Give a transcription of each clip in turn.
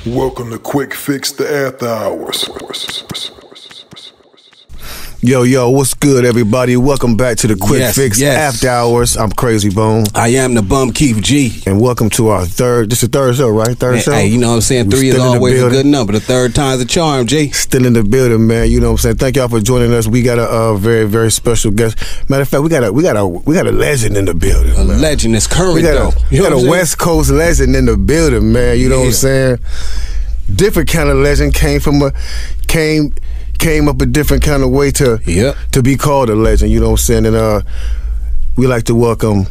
Welcome to Quick Fix the After Hours. Yo, what's good, everybody? Welcome back to the Quick Fix After Hours. I'm Krayzie Bone. I am the Bum Keith G. And welcome to our third, this is the third show, right? Third show? Hey, you know what I'm saying? 3 is always a good number. The third time's a charm, G. Still in the building, man. You know what I'm saying? Thank y'all for joining us. We got a very, very special guest. Matter of fact, we got a legend in the building. A legend that's current, though. We got a West Coast legend in the building, man. You know what I'm saying? Different kind of legend, came up a different kind of way to be called a legend, you know what I'm saying? And we like to welcome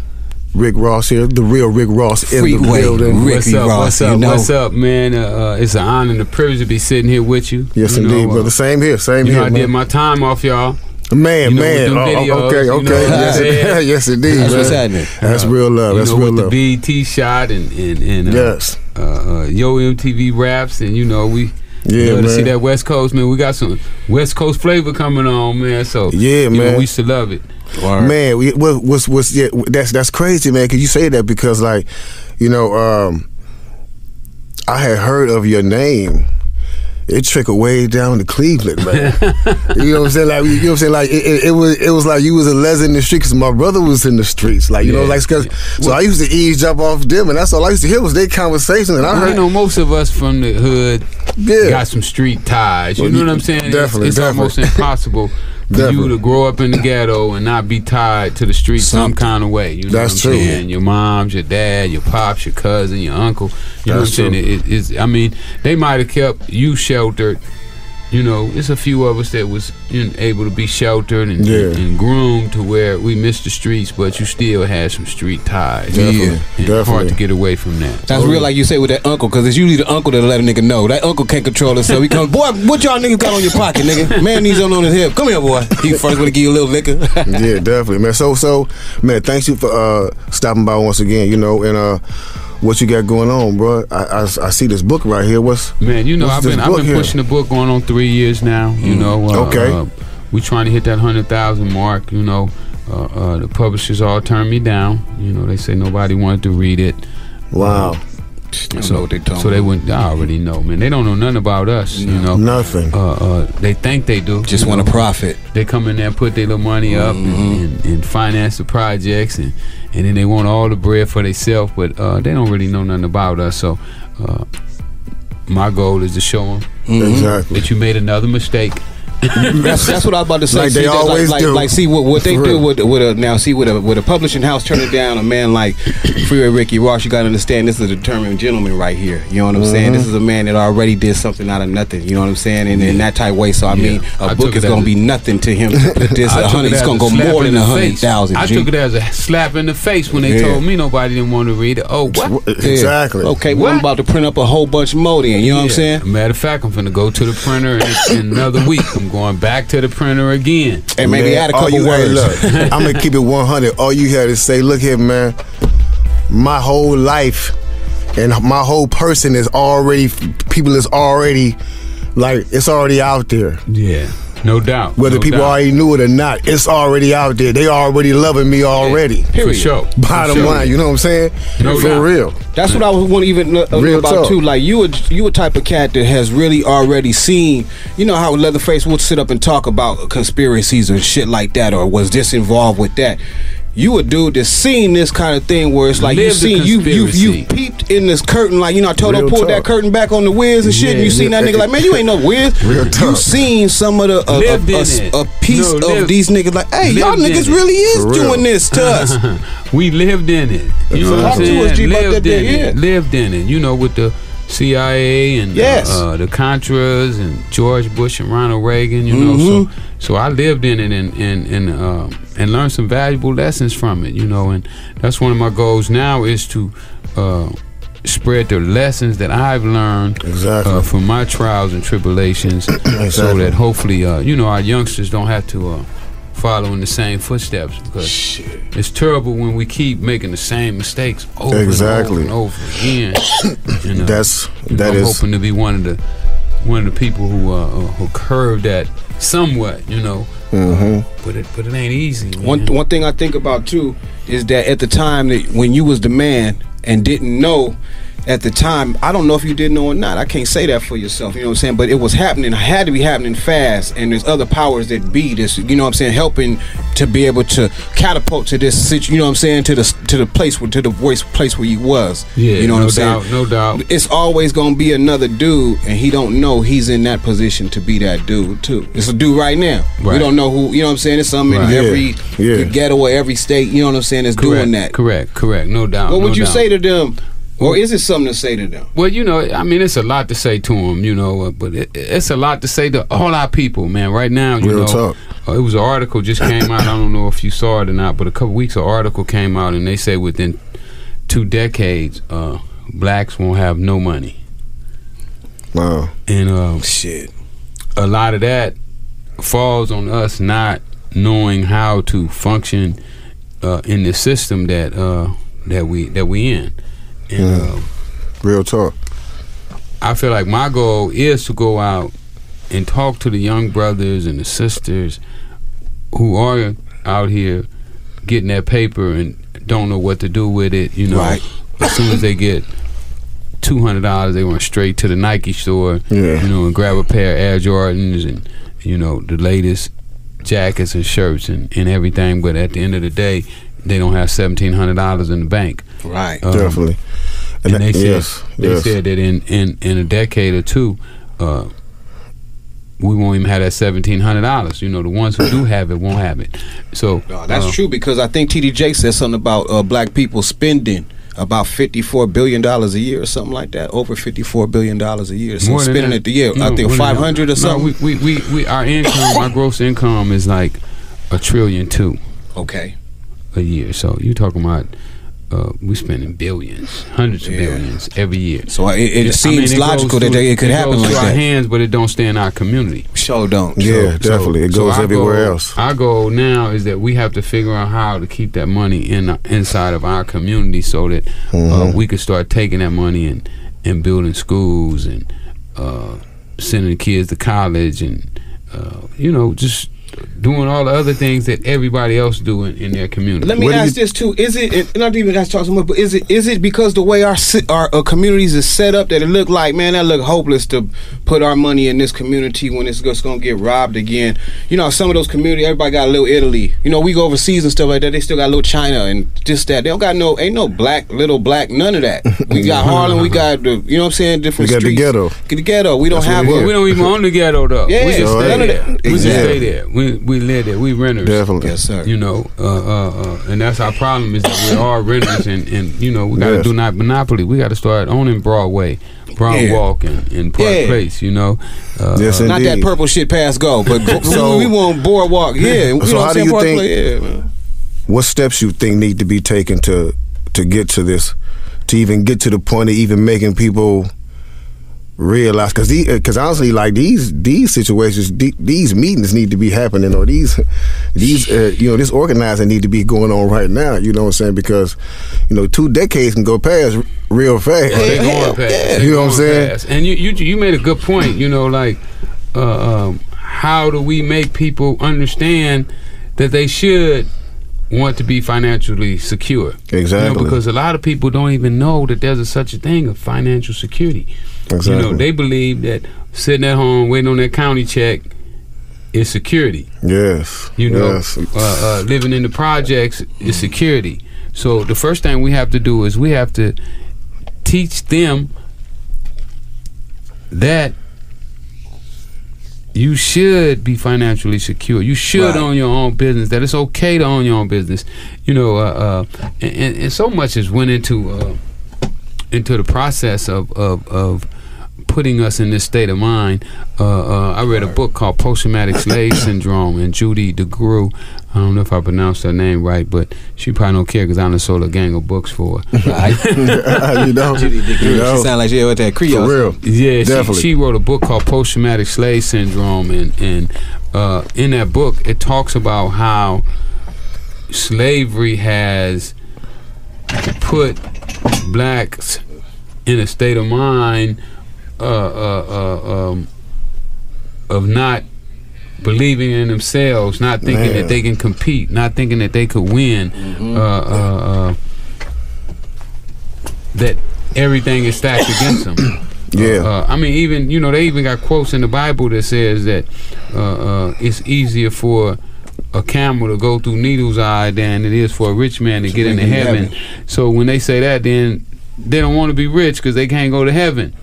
Rick Ross here, the real Rick Ross in Freeway, the building. What's up, man? It's an honor and a privilege to be sitting here with you. Yes, indeed, brother. Same here, I did my time off, y'all. Man. Videos, Okay. Yes, indeed. That's what's happening. That's real love. That's real love. The BET shot and Yo MTV raps, and we love to see that West Coast, man. We got some West Coast flavor coming on, man. So man, we used to love it. Man, that's crazy, man. Cause you say that because, like, I had heard of your name. It trickled way down to Cleveland, man. You know what I'm saying? Like, Like it was like you was a legend in the street because my brother was in the streets. Like, so I used to eavesdrop off them, and that's all I used to hear was their conversation. And I heard, most of us from the hood got some street ties. You know what I'm saying? Definitely, it's almost impossible for you to grow up in the ghetto and not be tied to the street some kind of way. You know That's what I'm true. saying? Your moms, your dad, your pops, your cousin, your uncle. You know what I'm saying? They might have kept you sheltered. It's a few of us that was able to be sheltered and groomed to where we missed the streets, but you still had some street ties. Definitely. Hard to get away from that. That's real, like you say with that uncle, because it's usually the uncle that'll let a nigga know. That uncle can't control himself. He comes, boy, what y'all niggas got on your pocket, nigga? Man, these on his hip. Come here, boy. He first want to give you a little liquor. Yeah, definitely, man. So, man, thanks you for stopping by once again. And what you got going on, bro? I see this book right here. I've been pushing the book going on 3 years now. We trying to hit that 100,000 mark. The publishers all turned me down. They say nobody wanted to read it. Wow. So they wouldn't. I already know, man. They don't know nothing about us. Nothing. They think they do. Just want to profit. They come in there and put their little money up and finance the projects, and then they want all the bread for themselves, but they don't really know nothing about us. So my goal is to show them that you made another mistake. That's what I was about to say. Like they always do. Like, see what they do with a publishing house turning down a man like Freeway Ricky Ross. You gotta understand, this is a determined gentleman right here. You know what I'm saying? This is a man that already did something out of nothing. You know what I'm saying? And in that type way. So I mean, a book is gonna be nothing to him to put this 100. It's gonna go more than 100,000. I took it as a slap in the face when they told me nobody didn't want to read it. Oh, what? Exactly. Okay, well, I'm about to print up a whole bunch more then. You know what I'm saying? Matter of fact, I'm finna go to the printer in another week. I'm going back to the printer again. And maybe add a couple words. Look, I'm gonna keep it 100. All you had to say, look here, man. My whole life and my whole person is already, people is already, like, it's already out there. Yeah, no doubt. Whether people already knew it or not, it's already out there. They already loving me already. For sure. Bottom line, you know what I'm saying? For real. That's what I was want to even know about too. Like you a type of cat that has really already seen. You know how Leatherface would sit up and talk about conspiracies or shit like that, or was this involved with that? You a dude that's seen this kind of thing where it's like you peeped in this curtain, like, I told her pull that curtain back on the Wiz and shit, and you seen that nigga like, man, you ain't no Wiz. You seen some of the a piece of these niggas like, hey, y'all niggas really is doing this to us. We lived in it. You know what I'm saying? Lived in it. With the CIA and the Contras and George Bush and Ronald Reagan. So I lived in it and learned some valuable lessons from it. And that's one of my goals now is to spread the lessons that I've learned from my trials and tribulations, so that hopefully our youngsters don't have to follow in the same footsteps, because it's terrible when we keep making the same mistakes over and over again. And, I'm hoping to be one of the people who curve that somewhat, but it ain't easy. One thing I think about too is that at the time that when you was the man and didn't know, at the time, I don't know if you did know or not. I can't say that for yourself, you know what I'm saying? But it was happening. It had to be happening fast. And there's other powers that be this, you know what I'm saying, helping to be able to catapult to this situation, you know what I'm saying, to the place where, to the worst place where you was. Yeah, you know what I'm saying? No doubt. It's always gonna be another dude, and he don't know he's in that position to be that dude too. It's a dude right now. Right. We don't know who, you know what I'm saying? It's something in every ghetto or every state, you know what I'm saying, that's doing that. Correct, no doubt. What would you say to them? Or is it something to say to them? Well, you know, I mean, it's a lot to say to them, you know, but it's a lot to say to all our people, man. Right now, you know, it was an article just came out. I don't know if you saw it or not, but a couple weeks, an article came out, and they say within 2 decades, blacks won't have no money. Wow. And shit, a lot of that falls on us not knowing how to function in the system that we in. And, real talk. I feel like my goal is to go out and talk to the young brothers and the sisters who are out here getting that paper and don't know what to do with it. You know, as soon as they get $200, they run straight to the Nike store. You know, and grab a pair of Air Jordans and, you know, the latest jackets and shirts and everything. But at the end of the day, they don't have $1,700 in the bank. Right. Definitely. And they said that in a decade or two, we won't even have that $1,700. You know, the ones who do have it won't have it. So that's true, because I think TDJ said something about black people spending about $54 billion a year or something like that. Over $54 billion a year. So spending it the year, I think 500 or something. No, we our income, our gross income is like $1.2 trillion. Okay. A year. So you talking about we spending billions, hundreds of billions every year. So it seems logical that it could happen like that. It goes through our hands, but it don't stay in our community. Sure don't. Yeah, definitely. It goes everywhere else. Our goal now is that we have to figure out how to keep that money inside of our community, so that we could start taking that money and building schools and sending kids to college and you know, just doing all the other things that everybody else do in their community. Let me ask this too: is it not even guys talk so much, but is it because the way our communities is set up that it look like, man, that look hopeless to put our money in this community when it's just gonna get robbed again? You know, some of those communities, everybody got a little Italy. You know, we go overseas and stuff like that. They still got a little China and just that. They don't got ain't no black, little black, none of that. We got Harlem. We got the, you know what I'm saying, different streets. We got the ghetto. The ghetto. We don't have. We don't even own the ghetto though. Yeah, we just stay there. Exactly. We just stay there. We live there. We renters. Definitely. Yes, sir. You know, and that's our problem, is that we're all renters, and you know, we got to do not monopoly. We got to start owning Broadway, Walk, and Park Place. You know, yes, not that purple shit past go, but we want Boardwalk. Yeah. So how do you think? What steps you think need to be taken to get to this, to even get to the point of even making people realize, because honestly, like these situations, these meetings need to be happening, or these you know, this organizing need to be going on right now. You know what I'm saying? Because, you know, 2 decades can go past real fast. They're going past. You know what I'm saying? Past. And you made a good point. You know, like how do we make people understand that they should want to be financially secure? Exactly. You know, because a lot of people don't even know that there's such a thing of financial security. Exactly. You know, they believe that sitting at home waiting on that county check is security. Yes. You know, yes. Living in the projects is security. So the first thing we have to do is we have to teach them that you should be financially secure. You should own your own business. That it's okay to own your own business. You know, and so much has went into the process of putting us in this state of mind. I read a book called Post-Traumatic Slave Syndrome, and Judy DeGruy, I don't know if I pronounced her name right, but she probably don't care because I done sold a gang of books for her. You know? Judy DeGruy. You know? She sound like she with that Creole. For real. Yeah, definitely. She wrote a book called Post-Traumatic Slave Syndrome, and in that book, it talks about how slavery has put blacks in a state of mind of not believing in themselves, not thinking that they can compete, not thinking that they could win, that everything is stacked against them. Yeah. I mean, even they even got quotes in the Bible that says that it's easier for a camel to go through needle's eye than it is for a rich man to get into heaven. So when they say that, then they don't want to be rich because they can't go to heaven.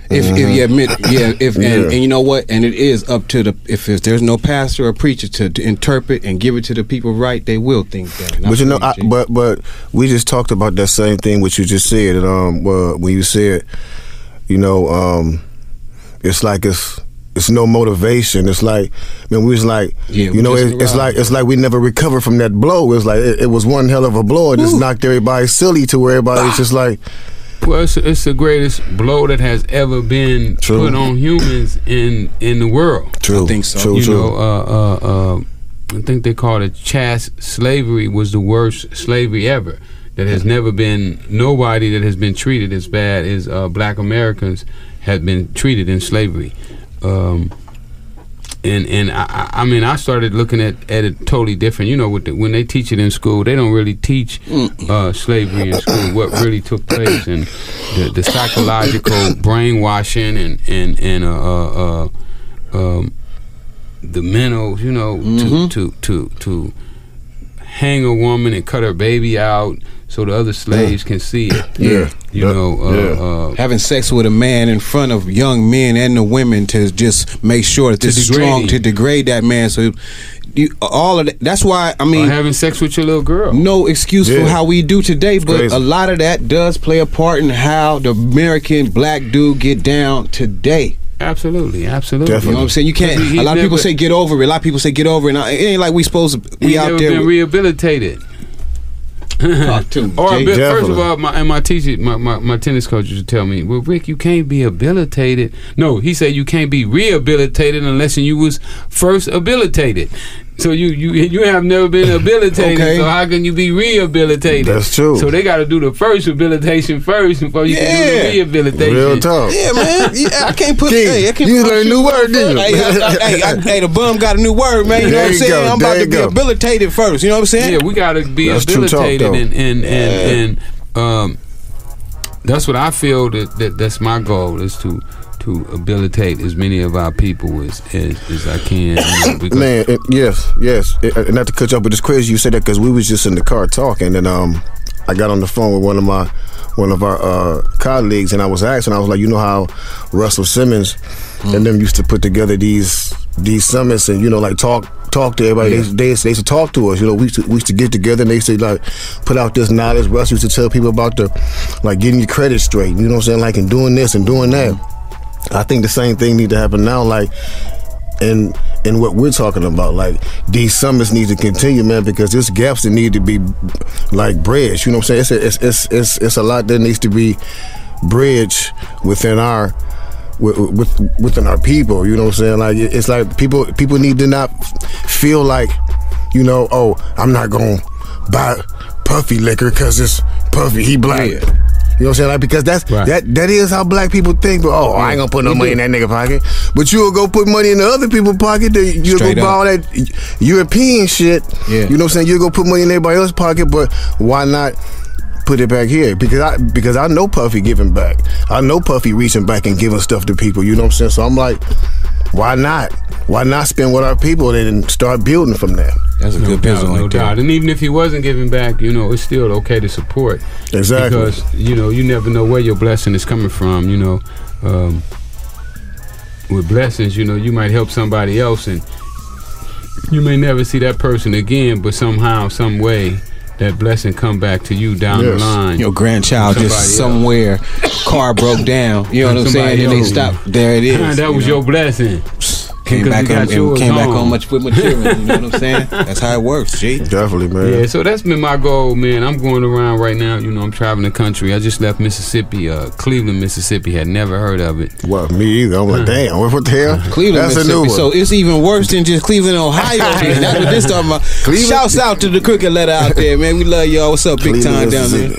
And you know what? And it is up to if there's no pastor or preacher to interpret and give it to the people right, they will think that. But but we just talked about that same thing what you just said. When you said, it's like it's no motivation. It's like, we was like, it's like we never recovered from that blow. It was like it was one hell of a blow. It just knocked everybody silly to where everybody's just like. Well, it's the greatest blow that has ever been put on humans in the world. True. I think so. I think they called it chaste slavery was the worst slavery ever. That has never been, nobody that has been treated as bad as black Americans have been treated in slavery. I mean, I started looking at it totally different. When they teach it in school, they don't really teach slavery in school. What really took place and the psychological brainwashing and the mental, to hang a woman and cut her baby out so the other slaves can see it. Having sex with a man in front of young men and the women to just make sure that this is strong to degrade that man. So all of that. That's why I mean, or having sex with your little girl. No excuse for how we do today, but a lot of that does play a part in how the American black dude get down today. Absolutely. Definitely. You know what I'm saying? You can't. A lot of people say get over it. A lot of people say get over it. And it ain't like we supposed to be out there. Been rehabilitated. Talk to me, first of all, my teacher, my tennis coach used to tell me, well, Rick, you can't be habilitated. No, he said you can't be rehabilitated unless you was first habilitated. So you have never been habilitated, so how can you be rehabilitated? That's true. So they got to do the first rehabilitation first before you can do the rehabilitation. Real talk. Yeah, man. I can't put. You learned a new word, didn't you? Hey, the bum got a new word, man. You know what I'm saying? I'm about to be habilitated first. You know what I'm saying? Yeah, we got to be habilitated, and that's what I feel that's my goal is to habilitate as many of our people as I can. Man, yes. Not to cut you off, but it's crazy you said that because we was just in the car talking, and I got on the phone with one of our colleagues, and I was asking, I was like, you know how Russell Simmons and them used to put together these summits and like talk to everybody. They used to talk to us. We used to get together and they used to like put out this knowledge. Russ used to tell people about getting your credit straight. You know what I'm saying? Like and doing this and doing that. I think the same thing need to happen now, like in what we're talking about. Like these summits need to continue, man, because there's gaps that need to be like bridged. You know what I'm saying? It's a lot that needs to be bridged within our within our people. You know what I'm saying? Like it's like people need to not feel like oh, I'm not gonna buy Puffy liquor because it's Puffy, he black. Yeah. You know what I'm saying? Like, because that is how black people think. But I ain't gonna put no money in that nigga pocket. But you'll go put money in the other people's pocket. You'll go buy all that European shit. Yeah. You know what I'm saying? You'll go put money in everybody else's pocket. But why not put it back here? Because I know Puffy giving back. I know Puffy reaching back and giving stuff to people. You know what I'm saying? So I'm like, why not? Why not spend with our people and start building from there? That's a good business. No doubt. And even if he wasn't giving back, it's still okay to support. Exactly. Because, you never know where your blessing is coming from, with blessings, you might help somebody else and you may never see that person again, but somehow, some way, that blessing come back to you down the line. Your grandchild just somewhere, car broke down. You know what I'm saying? And they stopped. There it is. That was your blessing. Came back on much with material. You know what I'm saying? That's how it works, G. Definitely, man. Yeah, so that's been my goal, man. I'm going around right now. I'm traveling the country. I just left Mississippi, Cleveland, Mississippi. Had never heard of it. Well, me either. I'm like, damn, what the hell? Cleveland, that's Mississippi. A new one. So it's even worse than just Cleveland, Ohio. That's what this talking about. Shouts out to the cricket letter out there, man. We love y'all. What's up, big time down there?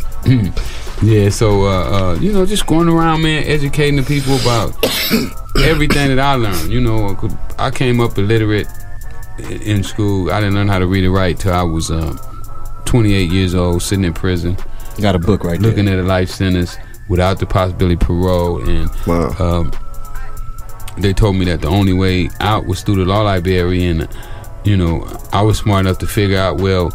Yeah, so just going around, man, educating the people about everything that I learned. I came up illiterate in school. I didn't learn how to read and write till I was 28 years old, sitting in prison. Got a book right there. Looking at a life sentence. without the possibility of parole, and they told me that the only way out was through the law library. And you know, I was smart enough to figure out, well,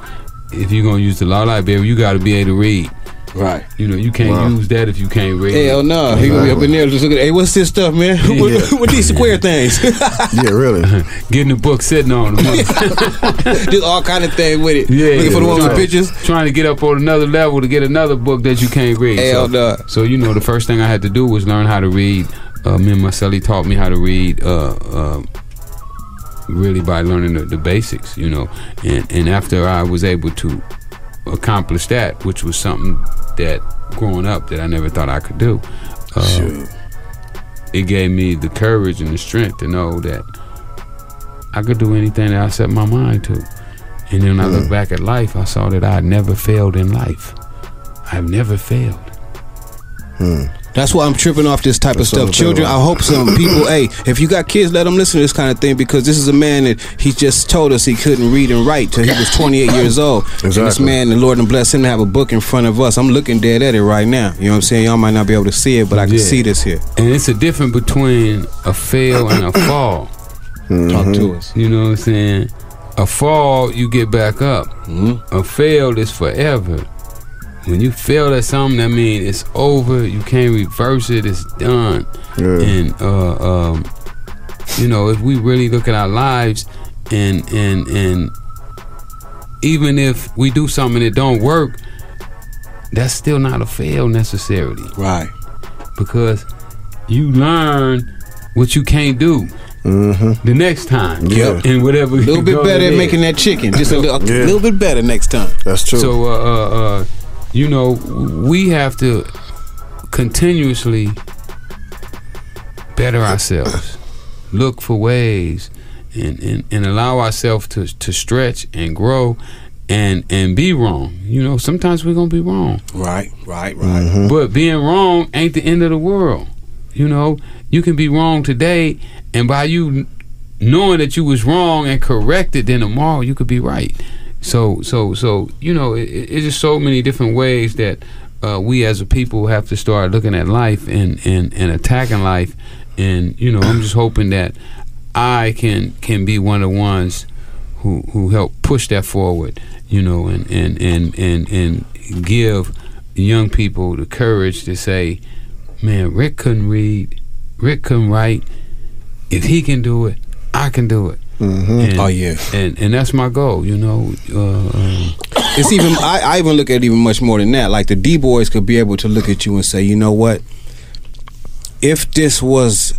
if you're gonna use the law library, you got to be able to read. Right. You know, you can't use that if you can't read. Hell no. He gonna be up in there just looking at, hey, what's this stuff, man? What these square things? Yeah, really. Getting the book sitting on them. Just all kind of things with it. Yeah. Looking for the ones with pictures. Trying to get up on another level to get another book that you can't read. Hell no. So, you know, the first thing I had to do was learn how to read. Me and Marcelli taught me how to read really by learning the basics, you know. And after I was able to accomplish that, which was something that growing up that I never thought I could do, it gave me the courage and the strength to know that I could do anything that I set my mind to. And then when I look back at life, I saw that I had never failed in life. I've never failed. That's why I'm tripping off this type of stuff. Children, I hope some people, hey, if you got kids, let them listen to this kind of thing, because this is a man that he just told us he couldn't read and write till he was 28 years old. Exactly. And this man, the Lord and bless him to have a book in front of us. I'm looking dead at it right now. You know what I'm saying? Y'all might not be able to see it, but I can see this here. And it's a difference between a fail and a fall. Talk to us. You know what I'm saying? A fall, you get back up. A fail is forever. When you fail at something, that means it's over. You can't reverse it. It's done. And you know, if we really look at our lives, and even if we do something that don't work, that's still not a fail necessarily. Right. Because you learn what you can't do. The next time, and whatever, a little bit better at making that chicken. Just a little bit better next time. That's true. So, you know, we have to continuously better ourselves, look for ways, and allow ourselves to stretch and grow, and be wrong. You know, sometimes we're gonna be wrong. Right. But being wrong ain't the end of the world. You know, you can be wrong today, and by you knowing that you was wrong and corrected, then tomorrow you could be right. So you know, it's just so many different ways that we as a people have to start looking at life and attacking life. And you know, I'm just hoping that I can be one of the ones who help push that forward. You know, and give young people the courage to say, man, Rick couldn't read, Rick couldn't write. If he can do it, I can do it. And that's my goal, you know. It's even I even look at it even much more than that. Like the D-boys could be able to look at you and say, you know what, if this was,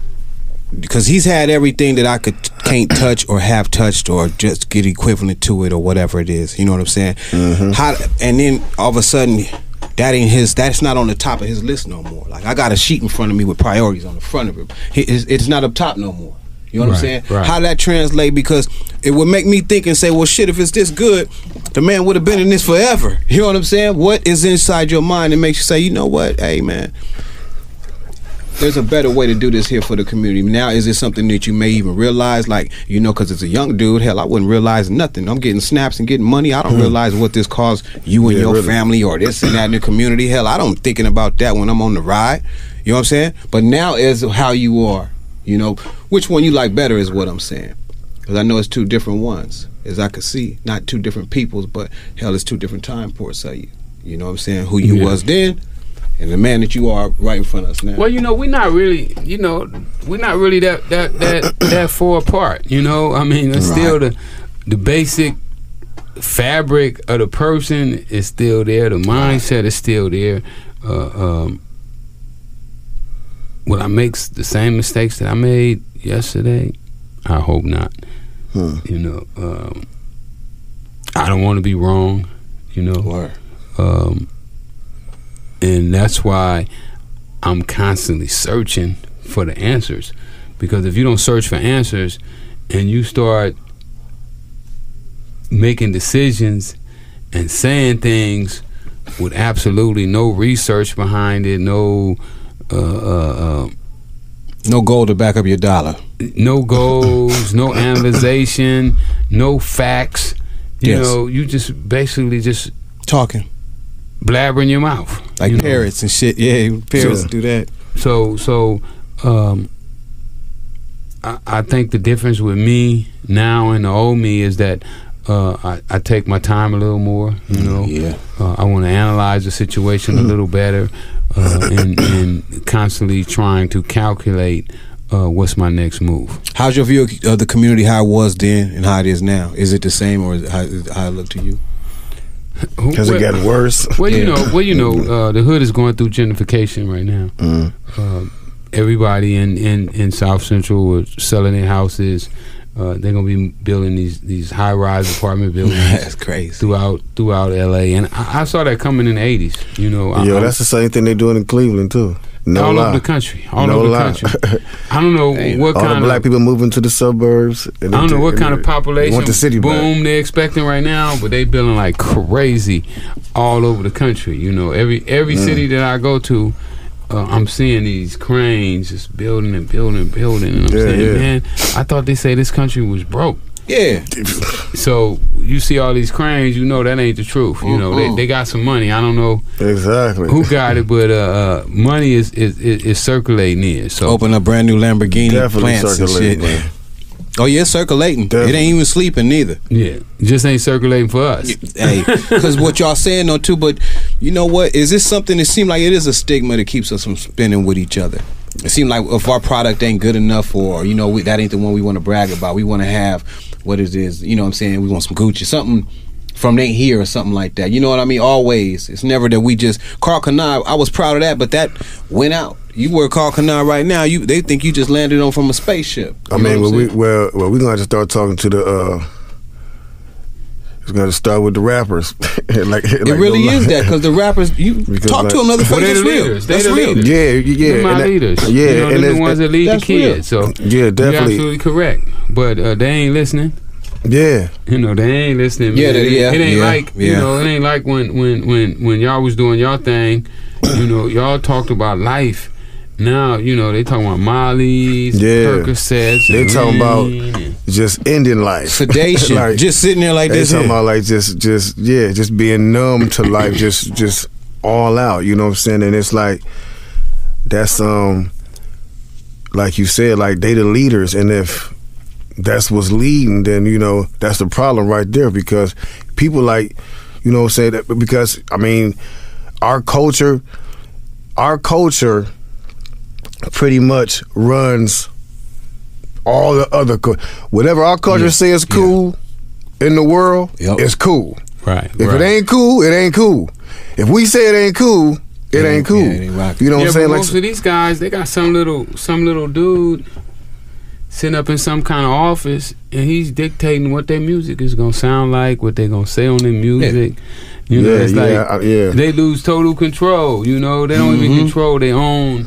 because he's had everything that I can't touch or have touched or just get equivalent to it or whatever it is, you know what I'm saying? How, and then all of a sudden that's not on the top of his list no more. Like I got a sheet in front of me with priorities on the front of it. It's not up top no more. You know what I'm saying? Right. How that translate, because it would make me think and say, well, shit, if it's this good, the man would have been in this forever. You know what I'm saying? What is inside your mind that makes you say, you know what, hey, man, there's a better way to do this here for the community. Now, is it something that you may even realize? Like, you know, because as a young dude, hell, I wouldn't realize nothing. I'm getting snaps and getting money. I don't realize what this costs you and your family or this and that in the community. Hell, I don't thinking about that when I'm on the ride. You know what I'm saying? But now is how you are. You know, which one you like better is what I'm saying. Because I know it's two different ones, as I could see. Not two different peoples, but hell, it's two different time ports of you. You know what I'm saying? Who you was then, and the man that you are right in front of us now. Well, you know, we're not really that far apart. You know, I mean, it's still the basic fabric of the person is still there. The mindset is still there. Will I make the same mistakes that I made yesterday? I hope not. You know, I don't want to be wrong. You know, and that's why I'm constantly searching for the answers. Because if you don't search for answers and you start making decisions and saying things with absolutely no research behind it, no goal to back up your dollar. No goals, no analyzation, no facts. You know, you just basically just talking, blabbering your mouth. Like parrots and shit. Yeah, parrots do that. So I think the difference with me now and the old me is that I take my time a little more, you know. Yeah. I want to analyze the situation a little better, and constantly trying to calculate what's my next move. How's your view of the community, how it was then and how it is now? Is it the same, or how it look to you? Has it gotten worse? Well, you know, the hood is going through gentrification right now. Everybody in South Central are selling their houses. They're gonna be building these high-rise apartment buildings. That's crazy. Throughout LA, and I saw that coming in the '80s. You know, that's the same thing they're doing in Cleveland too. All over the country. All over the country. I don't know what all kind the black people moving to the suburbs. I don't know what kind of population the city boom they're expecting right now, but they building like crazy all over the country. You know, every city that I go to, I'm seeing these cranes just building and building and building, and I'm saying, man, I thought they say this country was broke. Yeah. So you see all these cranes, you know that ain't the truth. You know they got some money. I don't know exactly who got it, but money is circulating here. So open a brand new Lamborghini plants and shit. Man. Oh yeah, it's circulating. Definitely. It ain't even sleeping neither. Yeah, just ain't circulating for us. Hey, because what y'all saying though too, but you know what? Is this something that seems like it is a stigma that keeps us from spending with each other? It seems like if our product ain't good enough, or you know, that ain't the one we want to brag about. We want to have what it is. You know what I'm saying? We want some Gucci, something from ain't here or something like that. You know what I mean? Always. It's never that we just Carl Kanai. I was proud of that, but that went out. You wear Carl Kanai right now. They think you just landed on from a spaceship. I mean, we're gonna have to start talking to the. It's gonna start with the rappers. like it really is that, because the rappers, you talk to them, another face. They're the leaders. That's real. Yeah. They're my leaders. Yeah, you know, they're the ones that lead the kids. Real. So yeah, definitely, you're absolutely correct. But they ain't listening. Yeah, you know they ain't listening. Yeah, man. It ain't like you know. It ain't like when y'all was doing y'all thing. You know, y'all talked about life. Now, you know, they talking about Molly's, Percocets. They talking about just ending life. Sedation. like, just sitting there like this. They talking about like just being numb to life, just all out, you know what I'm saying? And it's like, that's, like you said, like they the leaders, and if that's what's leading, then, you know, that's the problem right there, because people like, you know what I'm saying, that, because, I mean, our culture pretty much runs all the other whatever our culture says cool in the world, it's cool. Right. If it ain't cool, it ain't cool. If we say it ain't cool, it ain't cool. Yeah, it ain't you know what I'm saying? But most of these guys, they got some little dude sitting up in some kind of office, and he's dictating what their music is gonna sound like, what they gonna say on their music. You know, it's like they lose total control. You know, they don't even control their own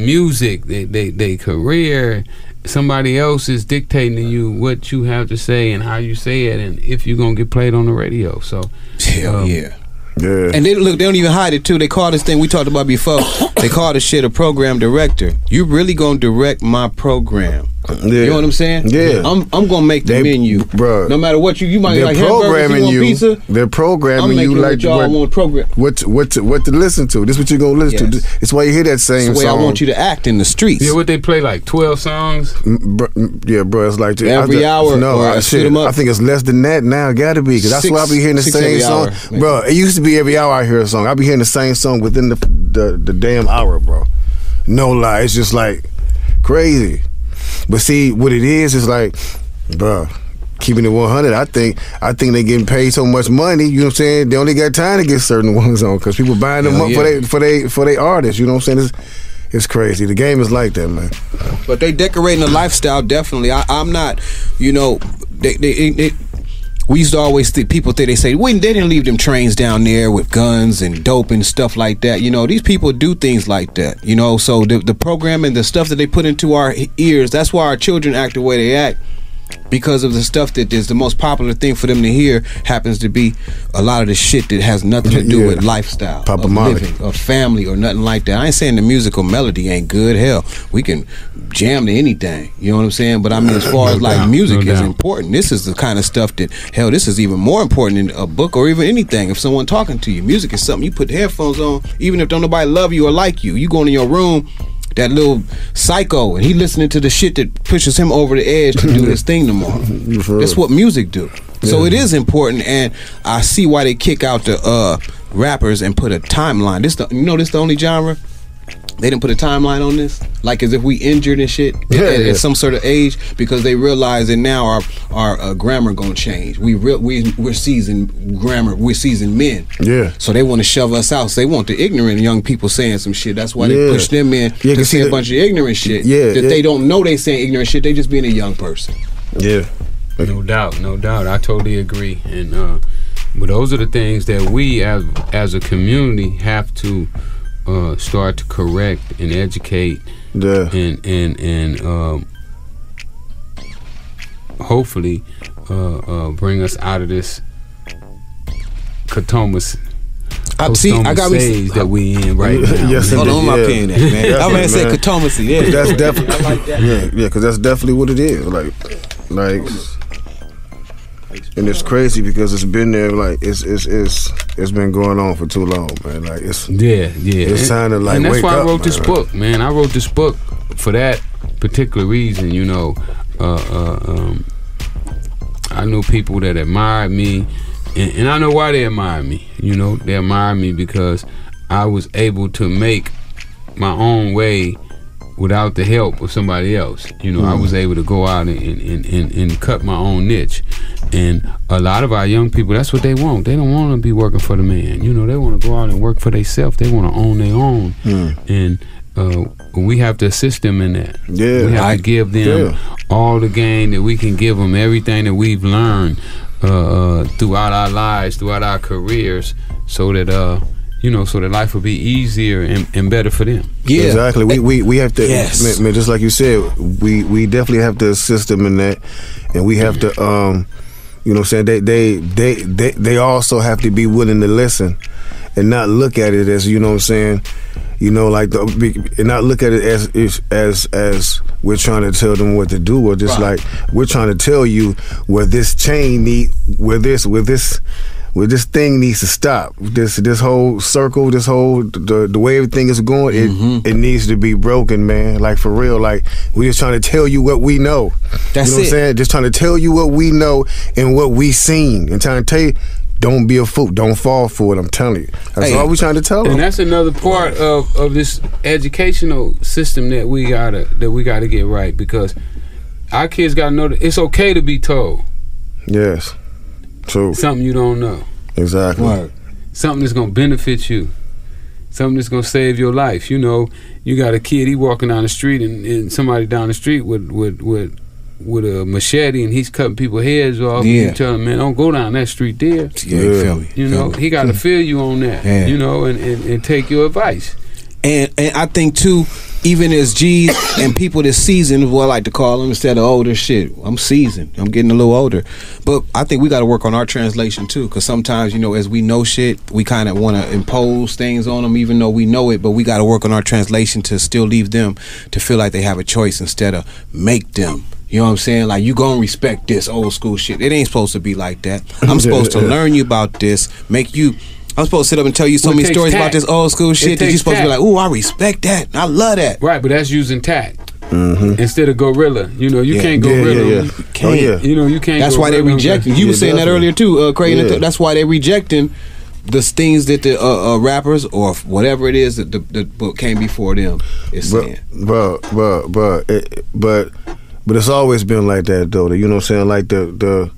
music, they career. Somebody else is dictating to you what you have to say and how you say it, and if you're gonna get played on the radio. So yeah. And they don't even hide it too. They call this thing we talked about before. They call this shit a program director. You really gonna direct my program? You know what I'm saying? Yeah. I'm gonna make the menu, bro. No matter what you might like programming you. Pizza, they're programming you like what to listen to. This is what you're gonna listen to. It's why you hear that same it's the way song. I want you to act in the streets. Yeah, what they play like 12 songs. Yeah, bro. It's like every hour. No, I think it's less than that now. Got to be, because that's why I be hearing the same song, bro. It used to be every hour I hear a song. I be hearing the same song within the damn hour, bro. No lie, it's just like crazy. But see, what it is like, bro, keeping it 100. I think they getting paid so much money. You know what I'm saying? They only got time to get certain ones on, because people buying them up for they artists. You know what I'm saying? It's crazy. The game is like that, man. But they decorating the lifestyle, definitely. I'm not, you know, we used to always think, people think, they say, they didn't leave them trains down there with guns and dope and stuff like that. You know, these people do things like that, you know. So the program and the stuff that they put into our ears, that's why our children act the way they act. because of the stuff that is the most popular thing for them to hear happens to be a lot of the shit that has nothing to do with lifestyle, of living, of family, or nothing like that. I ain't saying the musical melody ain't good. Hell, we can jam to anything. You know what I'm saying? But I mean, as far as like music is important, this is the kind of stuff that, hell, this is even more important than a book or even anything. If someone talking to you, music is something you put headphones on, even if don't nobody love you or like you. You go in your room, that little psycho, and he listening to the shit that pushes him over the edge to do his thing tomorrow. That's what music do. So it is important, and I see why they kick out the rappers and put a timeline. This the only genre they didn't put a timeline on this, like as if we injured and shit at some sort of age, because they realize that now our grammar gonna change. We're seasoned grammar. We're seasoned men. Yeah. So they want to shove us out. So they want the ignorant young people saying some shit. That's why they push them in to say a bunch of ignorant shit. They don't know they saying ignorant shit. They just being a young person. Yeah. No doubt. I totally agree. And but those are the things that we as a community have to start to correct and educate, and hopefully bring us out of this comatose stage that we in right now. Hold on, my pen, man. I'm gonna say comatose. Yeah, that's definitely. I like that. Yeah, because that's definitely what it is. Like. And it's crazy because it's been there, like it's been going on for too long, man. Like it's it's time to like wake up. And that's why I wrote this book, man. I wrote this book for that particular reason. You know, I knew people that admired me, and I know why they admired me. You know, they admired me because I was able to make my own way without the help of somebody else. You know, I was able to go out and cut my own niche. And a lot of our young people, that's what they want. They don't want to be working for the man. You know, they want to go out and work for themselves. They want to own their own. And we have to assist them in that. We have to give them all the game that we can give them, everything that we've learned throughout our lives, throughout our careers, so that so that life will be easier and better for them. Yeah, exactly. We have to, man, just like you said, we definitely have to assist them in that, and we have to, you know what I'm saying, they also have to be willing to listen and not look at it as, you know what I'm saying, you know, like and not look at it as we're trying to tell them what to do, or just like we're trying to tell you where this chain where this thing needs to stop. This whole circle, this whole the way everything is going, it needs to be broken, man. Like for real. Like we're just trying to tell you what we know. That's you know what I'm saying? Just trying to tell you what we know and what we seen, and trying to tell you, don't be a fool. Don't fall for it. I'm telling you. That's all we trying to tell them. And that's another part of this educational system that we gotta get right, because our kids gotta know that it's okay to be told. Yes. True. Something you don't know. Exactly. Right. Something that's gonna benefit you. Something that's gonna save your life. You know, you got a kid, he walking down the street, and somebody down the street with a machete, and he's cutting people's heads off. And you tell him, man, don't go down that street there. You know, he got to feel you on that. You know, and take your advice. And I think too, even as G's and people that's seasoned, what I like to call them, instead of older shit, I'm seasoned. I'm getting a little older. But I think we got to work on our translation too, because sometimes, you know, as we know shit, we kind of want to impose things on them, even though we know it. But we got to work on our translation to still leave them to feel like they have a choice instead of make them. You know what I'm saying? Like, you gonna respect this old school shit. It ain't supposed to be like that. I'm supposed to learn you about this, I'm supposed to sit up and tell you so many stories about this old school shit that you're supposed to be like, ooh, I respect that. I love that. Right, but that's using tact. Instead of gorilla. You know, you can't gorilla. You know, you can't. That's why they rejecting. You were saying that earlier too, Craig. That's why they rejecting the things that the rappers or whatever it is that the book came before them is saying. But it's always been like that, though. You know what I'm saying? Like the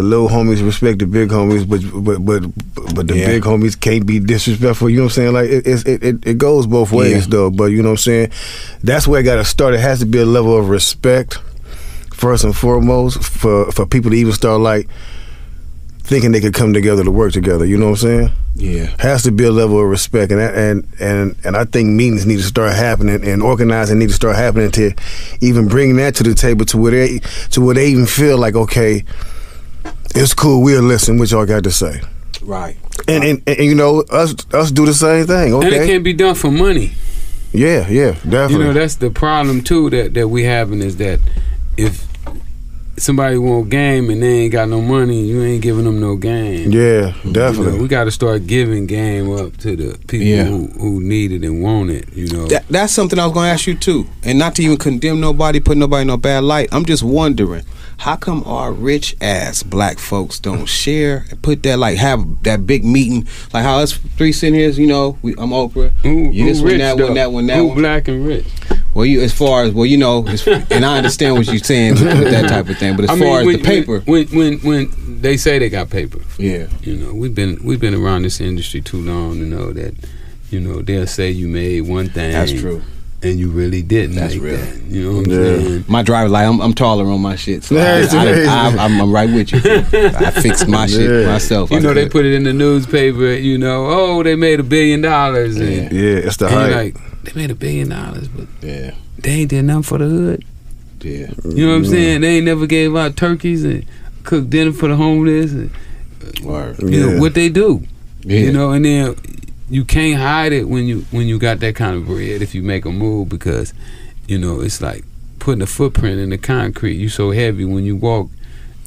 little homies respect the big homies, but the big homies can't be disrespectful. You know what I'm saying? Like it goes both ways, though. But you know what I'm saying? That's where it got to start. It has to be a level of respect first and foremost for people to even start like thinking they could come together to work together. You know what I'm saying? Yeah, has to be a level of respect, and I think meetings need to start happening, and organizing need to start happening to even bring that to the table to where they even feel like, okay, it's cool, we'll listen what y'all got to say. Right. And you know, us do the same thing. Okay. And it can't be done for money. Yeah, definitely. You know, that's the problem too that we having, is that if somebody want game and they ain't got no money, you ain't giving them no game. Yeah, definitely. You know, we got to start giving game up to the people who need it and want it. You know, that's something I was going to ask you too, and not to even condemn nobody, put nobody in no bad light. I'm just wondering, how come our rich ass black folks don't share and put that, like, have that big meeting, like how us three sitting here, you know, I'm Oprah, you this one, that one, that one, that one. Who black and rich? Well, you, as far as, well, you know, and I understand what you're saying with that type of thing, but as far as the paper, when they say they got paper, yeah, you know, we've been around this industry too long to know that, you know, they'll say you made one thing. That's true. And you really didn't. That's real. That, you know what I'm saying? My driver, like, I'm taller on my shit, so I'm right with you. I fixed my shit myself. You know, they put it in the newspaper. You know, oh, they made $1 billion. And, it's the hype. Like, they made $1 billion, but they ain't did nothing for the hood. Yeah, you know what I'm saying? They ain't never gave out turkeys and cooked dinner for the homeless. And, you know what they do. You know, and then you can't hide it when you got that kind of bread if you make a move, because, you know, it's like putting a footprint in the concrete. You so heavy when you walk,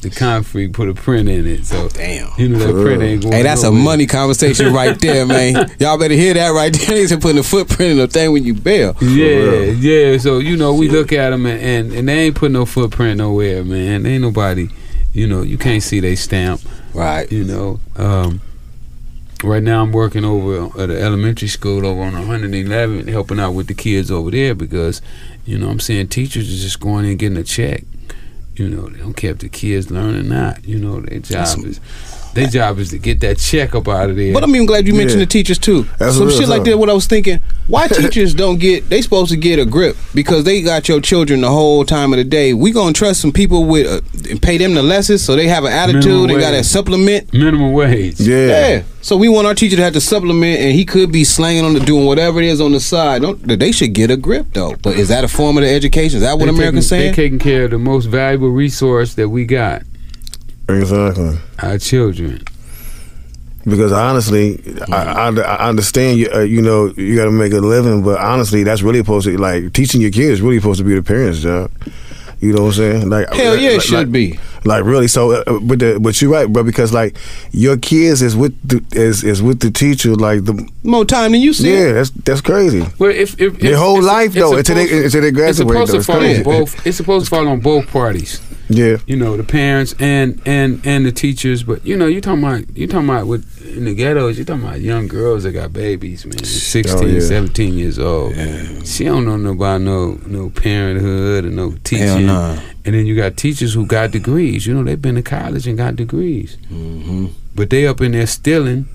the concrete put a print in it. So damn, you know that print ain't going. Hey, that's a money conversation right there, man. Y'all better hear that right there. They putting a footprint in the thing when you bail. Yeah. So you know, we look at them and they ain't putting no footprint nowhere, man. Ain't nobody. You know, you can't see they stamp. Right. You know. Right now I'm working over at an elementary school over on 111, helping out with the kids over there, because, you know, I'm seeing teachers are just going in and getting a check. You know, they don't care if the kids learn or not. You know, their job is to get that check up out of there. But I'm even glad you mentioned the teachers too. That's some shit like that. What I was thinking, why teachers don't get? They supposed to get a grip because they got your children the whole time of the day. We gonna trust some people with and pay them the lessons so they have an attitude. They got to supplement minimum wage. Yeah. So we want our teacher to have to supplement, and he could be slanging on doing whatever it is on the side. They should get a grip though. But is that a form of the education? Is that what America's saying? They're taking care of the most valuable resource that we got. Exactly. Our children. Because honestly, I understand you know, you got to make a living, but honestly, that's really supposed to, like, teaching your kids really supposed to be the parents' job. You know what I'm saying? Like, hell yeah, it should be. Like, really. So, but you're right, bro. Because, like, your kids is with the teacher, like, the more time than you see. Yeah, that's crazy. Well, if their whole life though, until they graduate, it's supposed to fall on both parties. Yeah, you know, the parents and the teachers. But you know, you talking about with in the ghettos, you talking about young girls that got babies, man, 16, 17 years old. Yeah. She don't know about no parenthood or no teaching. Hell nah. And then you got teachers who got degrees. You know, they've been to college and got degrees. Mm-hmm. But they up in there stealing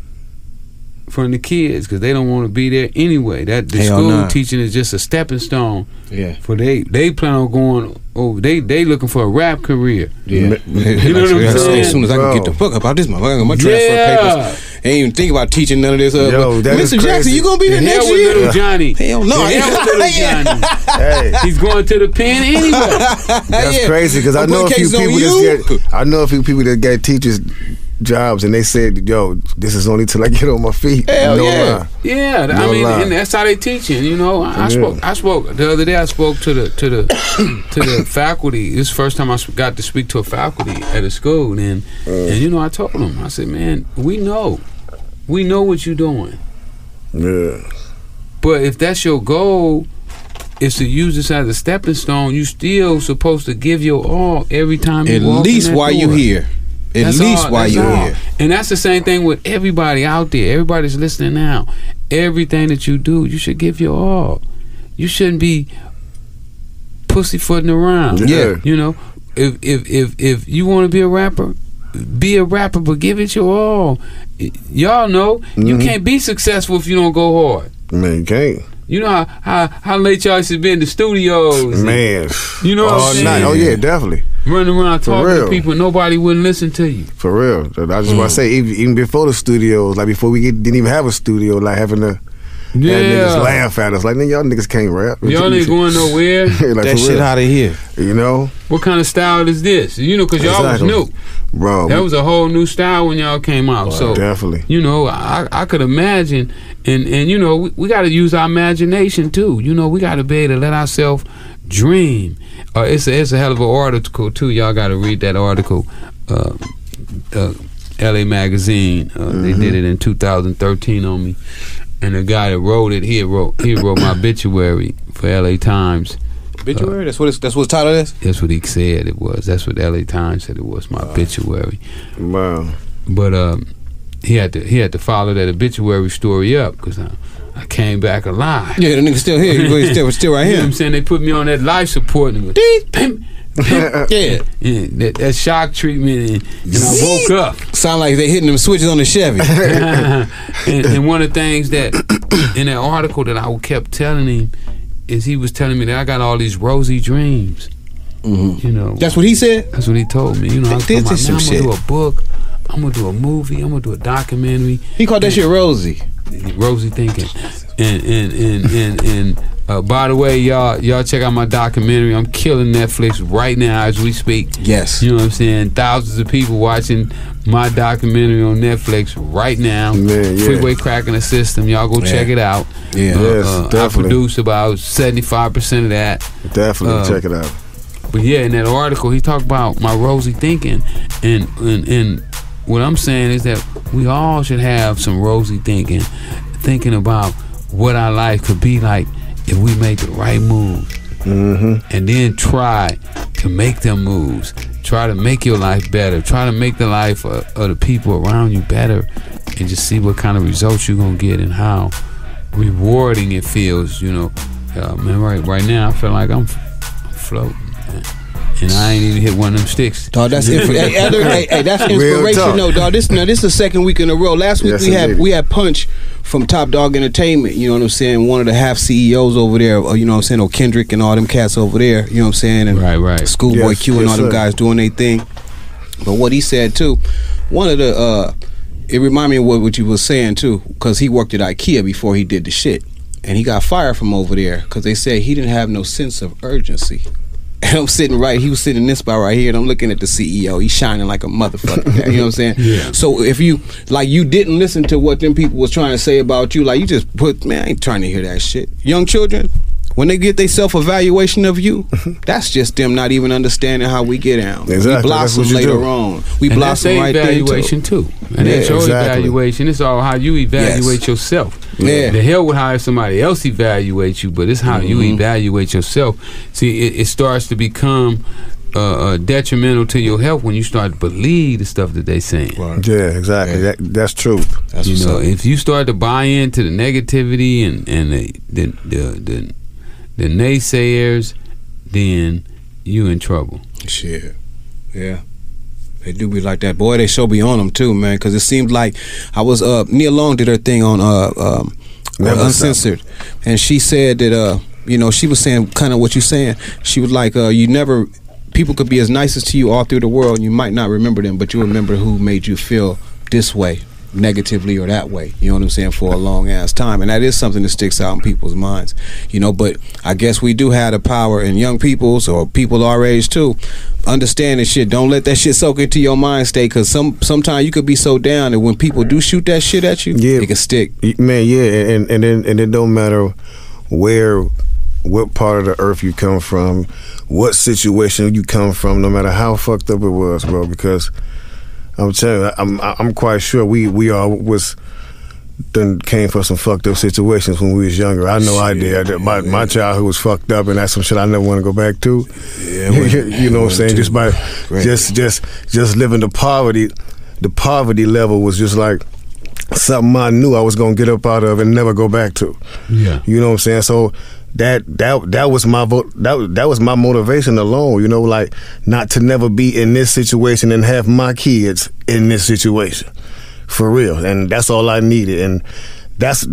from the kids because they don't want to be there anyway. That the school teaching is just a stepping stone. Yeah. For they plan on going over. They looking for a rap career. Yeah. You know what I'm saying? As soon as I can get the fuck up out this motherfucker, my transfer papers. Ain't even think about teaching none of this. Mr. Jackson, you gonna be here next year? Little Johnny. Hell no. Little Johnny. Hey. He's going to the pen anyway. That's crazy because I know a few people that get teachers jobs and they said, yo, this is only till I get on my feet. Hell yeah. Yeah, I mean, and that's how they teaching, you know. I spoke the other day. I spoke to the faculty. This is the first time I got to speak to a faculty at a school, and you know, I told them, I said, man, we know what you're doing. Yeah. But if that's your goal, is to use this as a stepping stone, you still supposed to give your all every time you walk in that door. At least while you here. At least while you're here. And that's the same thing with everybody out there. Everybody's listening now. Everything that you do, you should give your all. You shouldn't be pussyfooting around. Yeah. You know, if you want to be a rapper, but give it your all. Y'all know you can't be successful if you don't go hard. Man, you can't. You know how late y'all should be in the studios. Man. You know what I'm saying? Night. Oh, yeah, definitely. Running around talking to people, nobody wouldn't listen to you. For real. I just want to say, even before the studios, like before we didn't even have a studio, like having to have niggas laugh at us. Like, y'all niggas can't rap. Y'all ain't going nowhere. Like, that shit out of here. You know? What kind of style is this? You know, because y'all was new. Bro. That was a whole new style when y'all came out. So definitely. You know, I could imagine, and you know, we got to use our imagination too. You know, we got to be able to let ourselves dream. It's a hell of an article too. Y'all got to read that article. LA Magazine. They did it in 2013 on me, and the guy that wrote it, he wrote my obituary for LA Times. Obituary? That's what the title is? That's what he said it was. That's what LA Times said it was, my obituary. Wow. But he had to follow that obituary story up because I came back alive. Yeah, the nigga still here. He's still right here. You know what I'm saying? They put me on that life support and yeah, that shock treatment, and I woke up. Sound like they hitting them switches on the Chevy. and one of the things that in that article that I kept telling him is he was telling me that I got all these rosy dreams. You know, that's what he said. That's what he told me. You know, I'm gonna do a book. I'm gonna do a movie. I'm gonna do a documentary. He called that shit rosy. Rosy thinking. And by the way, y'all check out my documentary. I'm killing Netflix right now as we speak. Yes. You know what I'm saying? Thousands of people watching my documentary on Netflix right now. Man, yeah. Freeway cracking the system. Y'all go check it out. Yeah. Yes, definitely. I produce about 75% of that. Definitely check it out. But yeah, in that article, he talked about my rosy thinking, and what I'm saying is that we all should have some rosy thinking about what our life could be like if we make the right move, and then try to make them moves. Try to make your life better. Try to make the life of the people around you better, and just see what kind of results you're gonna get and how rewarding it feels. You know, man, right now I feel like I'm floating. And I ain't even hit one of them sticks. Dog, that's that's inspiration. No, dog. This is the second week in a row. Last week we had Punch from Top Dog Entertainment. You know what I'm saying? One of the half CEOs over there. You know what I'm saying? Or Kendrick and all them cats over there. You know what I'm saying? And right. Schoolboy Q and all them guys doing their thing. But what he said too, one of the it reminded me of what you was saying too, because he worked at IKEA before he did the shit, and he got fired from over there because they said he didn't have no sense of urgency. And he was sitting in this spot right here, and I'm looking at the CEO. He's shining like a motherfucker. You know what I'm saying? Yeah. So if you didn't listen to what them people was trying to say about you, like you just man, I ain't trying to hear that shit. Young children, when they get their self-evaluation of you, that's just them not even understanding how we get down. Exactly. We blossom later on. We blossom right there evaluation too. And that's your evaluation. It's all how you evaluate yourself. Yeah. The hell with how somebody else evaluates you, but it's how you evaluate yourself. See, it starts to become detrimental to your health when you start to believe the stuff that they saying. Right. Yeah, exactly. Yeah. That's truth. That's if you start to buy into the negativity and the naysayers, then you in trouble. Shit. Yeah. They do be like that. Boy, they sure be on them too, man, because it seemed like I was Nia Long did her thing on Uncensored, and she said that she was saying kind of what you're saying. She was like, people could be as nice as to you all through the world, and you might not remember them, but you remember who made you feel this way, negatively or that way, you know what I'm saying, for a long ass time. And that is something that sticks out in people's minds, but I guess we do have the power in young people's or people our age too, understand this shit. Don't let that shit soak into your mind state, because sometimes you could be so down that when people do shoot that shit at you, it can stick, man. And it don't matter what part of the earth you come from, what situation you come from, no matter how fucked up it was, bro, because I'm telling you, I'm quite sure we all came from some fucked up situations when we was younger. I know I did. My childhood was fucked up, and that's some shit I never want to go back to. Yeah, you know what I'm saying? Just by just living the poverty level was just like something I knew I was gonna get up out of and never go back to. Yeah, you know what I'm saying? So that was my that was my motivation alone, like not to never be in this situation and have my kids in this situation, for real. And that's all I needed. And that's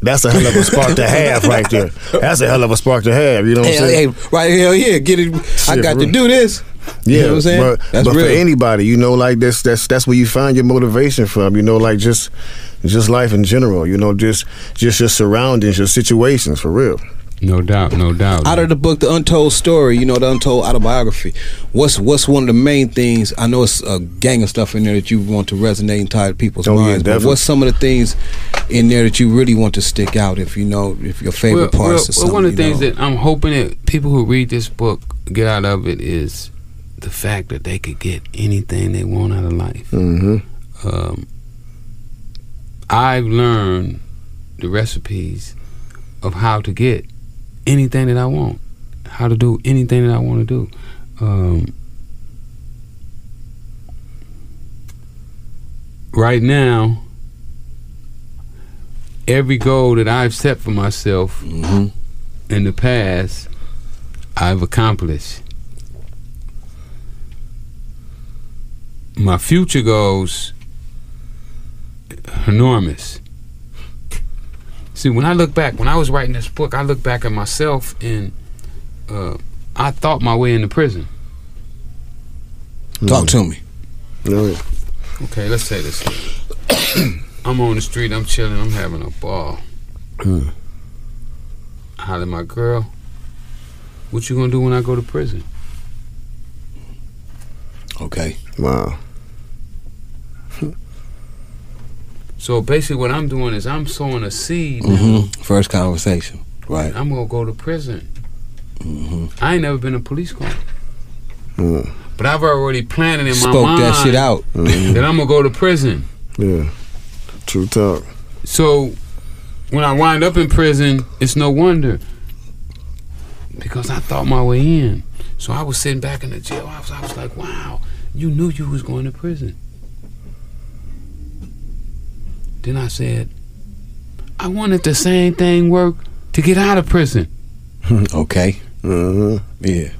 That's a hell of a spark to have right there. That's a hell of a spark to have. You know what I'm saying? Hey, right, hell yeah, get it. I got to do this. Yeah, you know what I'm saying? But for anybody, you know, like that's where you find your motivation from. You know, like just life in general. You know, just your surroundings, your situations, for real. No doubt. Out of the book, The Untold Story, you know, the Untold Autobiography, what's one of the main things? I know it's a gang of stuff in there that you want to resonate and tie to people's minds, but what's some of the things in there that you really want to stick out, if your favorite parts or something? One of the things that I'm hoping that people who read this book get out of it is the fact that they could get anything they want out of life. Mm-hmm. I've learned the recipes of how to get anything that I want, how to do anything that I want to do. Right now, every goal that I've set for myself in the past, I've accomplished. My future goals, enormous. See, when I look back, when I was writing this book, I look back at myself and I thought my way into prison. Talk to me. Okay, let's say this. I'm on the street, I'm chilling, I'm having a ball. I holler at my girl, what you gonna do when I go to prison? Okay. Wow. So basically what I'm doing is I'm sowing a seed now. First conversation. Right. I'm gonna go to prison. I ain't never been a police car. But I've already planted in my mind that shit out. That I'm gonna go to prison. Yeah. True talk. So when I wind up in prison, it's no wonder, because I thought my way in. So I was sitting back in the jail. I was like, wow, you knew you was going to prison. Then I said, I wanted the same thing work to get out of prison. Okay. Yeah.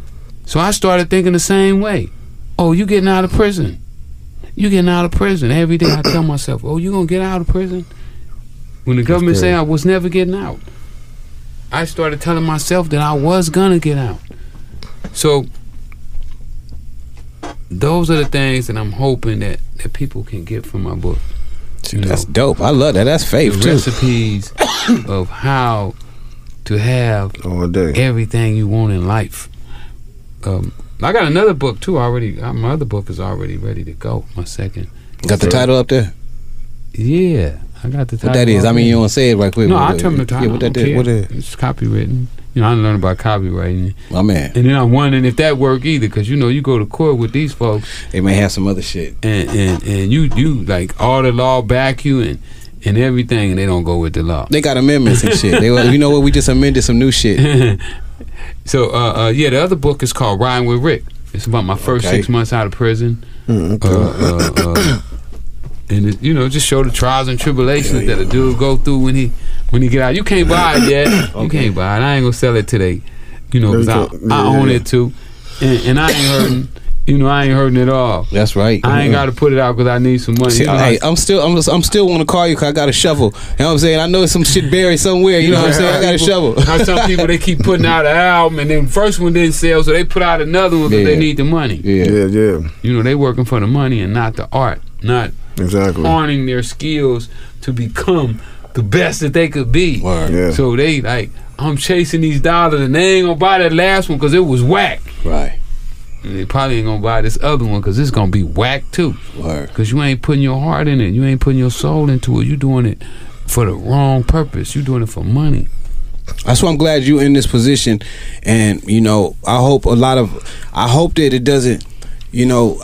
So I started thinking the same way. Oh, you getting out of prison. You getting out of prison. Every day I tell myself, oh, you gonna get out of prison? When the government say I was never getting out, I started telling myself that I was gonna get out. So those are the things that I'm hoping that people can get from my book. That's dope. I love that. That's faith, the recipes of how to have all day everything you want in life. I got another book too already. My other book is already ready to go. My second. Got the title up there? Yeah, I got the title. What that is? I mean, you want to say it right quick? No, I'll tell them the title. Yeah, what that is? What is? It's copywritten. You know, I learned about copywriting. My man. And then I'm wondering if that work either, because you know, you go to court with these folks. They may have some other shit. And you like all the law back you and everything, and they don't go with the law. They got amendments and shit. You know what? We just amended some new shit. So yeah, the other book is called Riding with Rick. It's about my first 6 months out of prison. And it, you know, just show the trials and tribulations that a dude go through when he get out. You can't buy it yet. You can't buy it. I ain't gonna sell it today. You know, because I own it too, and I ain't hurting. You know, I ain't hurting at all. That's right. I ain't got to put it out because I need some money. See, you know, hey, I'm still want to call you because I got a shovel. You know what I'm saying? I know some shit buried somewhere. You know what I'm saying? I got a shovel. How some people, they keep putting out an album and then first one didn't sell, so they put out another one because they need the money. Yeah. You know, they working for the money and not the art, not honing their skills to become the best that they could be. Yeah. So they like, I'm chasing these dollars and they ain't gonna buy that last one because it was whack. Right. And they probably ain't gonna buy this other one because it's gonna be whack too. Because you ain't putting your heart in it. You ain't putting your soul into it. You doing it for the wrong purpose. You doing it for money. That's why I'm glad you in this position. And you know, I hope that it doesn't, you know,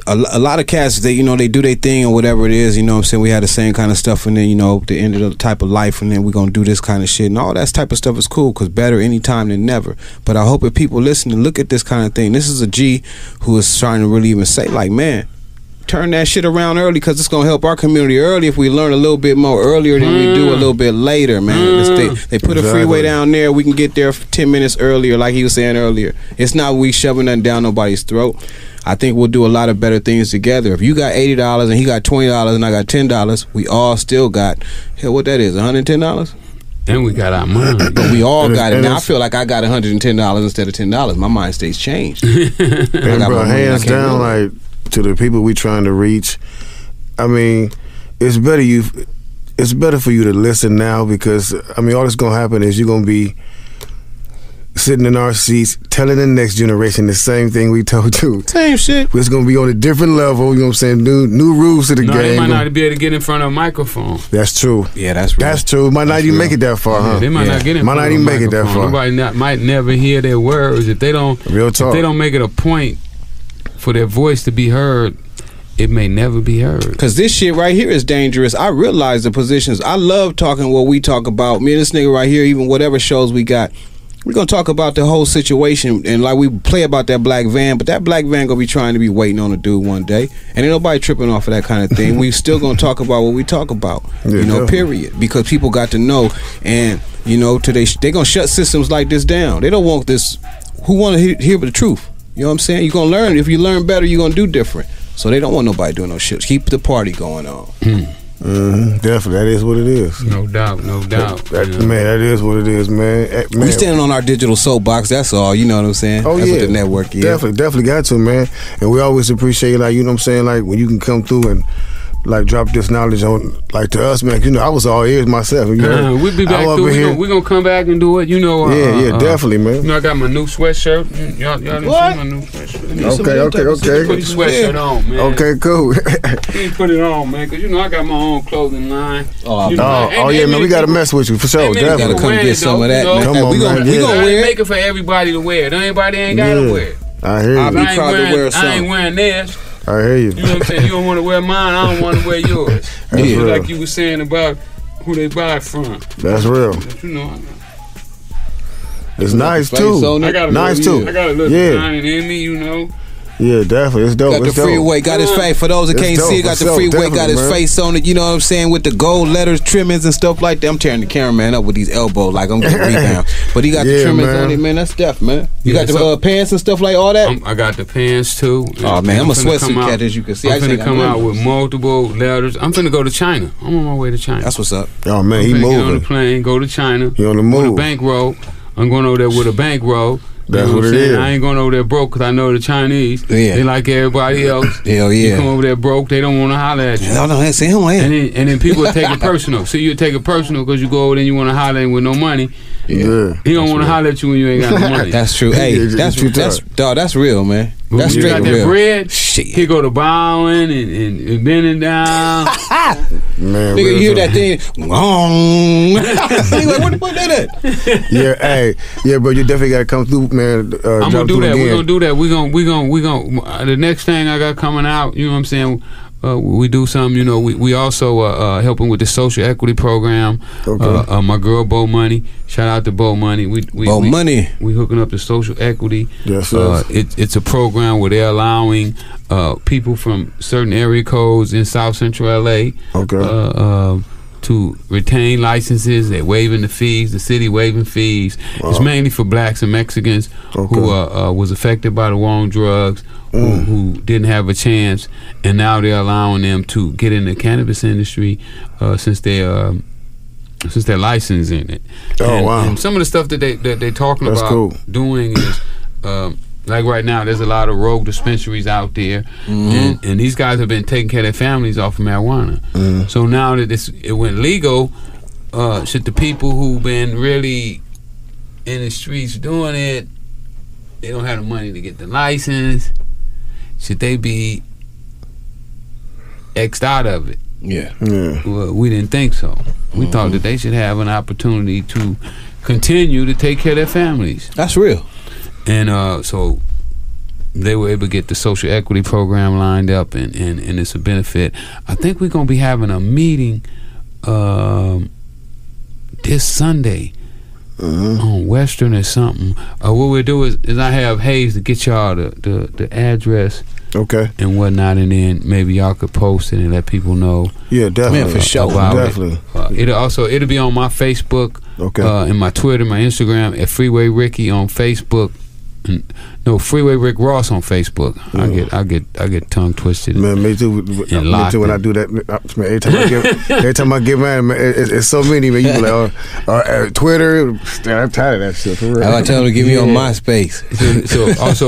a lot of cats, they, you know, they do their thing or whatever it is, you know what I'm saying? We had the same kind of stuff, and then, you know, the end of the type of life, and then we're going to do this kind of shit, and all that type of stuff is cool, because better anytime than never. But I hope if people listen and look at this kind of thing, this is a G who is trying to really even say, like, man, turn that shit around early, because it's going to help our community early if we learn a little bit more earlier than we do a little bit later, man. They put a freeway down there, we can get there 10 minutes earlier, like he was saying earlier. It's not we shoving nothing down nobody's throat. I think we'll do a lot of better things together. If you got $80 and he got $20 and I got $10, we all still got, hell, what that is, $110? And we got our mind. But we all got it. Now I feel like I got $110 instead of $10. My mind state's changed. And bro, hands down, like, to the people we trying to reach, I mean, it's better for you to listen now, because I mean, all that's gonna happen is you're gonna be sitting in our seats telling the next generation the same thing we told you. Same shit. It's gonna be on a different level, you know what I'm saying? New rules to the game. They might not be able to get in front of a microphone. That's true. Yeah, that's real. That's true. Might not even make it that far, huh? They might not get in front of a microphone. Might not even make it that far. Nobody might never hear their words. If they don't make it a point for their voice to be heard, it may never be heard. Because this shit right here is dangerous. I realize the positions. I love talking what we talk about. Me and this nigga right here, even whatever shows we got, we're going to talk about the whole situation. And like we play about that black van, but that black van going to be trying to be waiting on a dude one day. And ain't nobody tripping off of that kind of thing. We still going to talk about what we talk about, period. Because people got to know. And, they going to shut systems like this down. They don't want this. Who want to hear the truth? You know what I'm saying? You're going to learn. If you learn better, you're going to do different. So they don't want nobody doing no shit. Keep the party going on. Definitely, that is what it is. No doubt. Man, that is what it is, man. We standing on our digital soapbox. That's all. You know what I'm saying? Oh, that's what the network is. Definitely got to, man. And we always appreciate, like, you know what I'm saying, like when you can come through and like drop this knowledge on, like, to us, man. I was all ears myself. We'll be back through. We're gonna come back and do it. Definitely, man. I got my new sweatshirt. Y'all didn't see my new sweatshirt. Okay. Put your sweatshirt on, man. Okay, cool. Put it on, man, because I got my own clothing line. Man, we gotta mess with you for sure. Definitely, gotta come get some of that. Come on, man. We gonna wear it. Make it for everybody to wear it. Everybody ain't gotta wear it. I hear you. I'll be proud to wear some. I ain't wearing theirs. I hear you. You know what I'm saying? You don't want to wear mine, I don't want to wear yours. Like you were saying about who they buy it from. That's real. It's nice too. I got a little design in me, Yeah, definitely. It's dope. Got the Freeway, got his face. For those that can't see it, got the Freeway, got his face on it. You know what I'm saying? With the gold letters, trimmings, and stuff like that. I'm tearing the cameraman up with these elbows like I'm getting rebound. But he got the trimmings on it, man. That's stuff, man. You got the pants and stuff like all that? I got the pants too. Oh, man, I'm a sweatsuit cat, as you can see. I'm finna come out with multiple letters. I'm finna go to China. I'm on my way to China. That's what's up. Oh, man, he moving. Get on the plane, go to China. He on the move. With a bankroll. I'm going over there with a bankroll. That's what it is. I ain't going over there broke because I know the Chinese. Yeah. They like everybody else. Hell yeah. You come over there broke, they don't want to holler at you. No, that's him. And then people take it personal. See, you take it personal because you go over there and you want to holler at him with no money. Yeah. He don't want to holler at you when you ain't got no money. That's true. Hey, that's real, man. That's straight real. That bread, he go to bowing and bending down. Man, nigga, you hear that thing? Nigga, like, what the fuck that? Yeah, bro, you definitely gotta come through, man. I'm gonna do that. We're gonna do that. We gonna. The next thing I got coming out, you know what I'm saying? We do something, we also helping with the social equity program. Okay. My girl Bo Money, shout out to Bo Money. We hooking up the social equity. Yes, it's a program where they're allowing people from certain area codes in South Central LA to retain licenses. They're waiving the fees. The city waiving fees. Wow. It's mainly for blacks and Mexicans who was affected by the war on drugs. Who didn't have a chance, and now they're allowing them to get in the cannabis industry since they're licensed in it. And some of the stuff that they're talking about doing is like right now there's a lot of rogue dispensaries out there, and these guys have been taking care of their families off of marijuana. So now that it went legal, should the people who've been really in the streets doing it, they don't have the money to get the license. Should they be X'd out of it? Yeah. Well, we didn't think so. We thought that they should have an opportunity to continue to take care of their families. That's real. And so they were able to get the social equity program lined up, and it's a benefit. I think we're going to be having a meeting this Sunday. On Western or something. What we'll do is I have Hayes to get y'all the address, and whatnot, and then maybe y'all could post it and let people know. Yeah, definitely, man, for sure. Definitely. It'll be on my Facebook, and my Twitter, my Instagram at Freeway Ricky on Facebook, No, Freeway Rick Ross on Facebook. I get tongue twisted. Man, me too. Me too. When I do that, man, every time I get mad, man, it's so many. Man, you be like, Twitter. I'm tired of that shit. For real. I tell them to get me on MySpace. So also,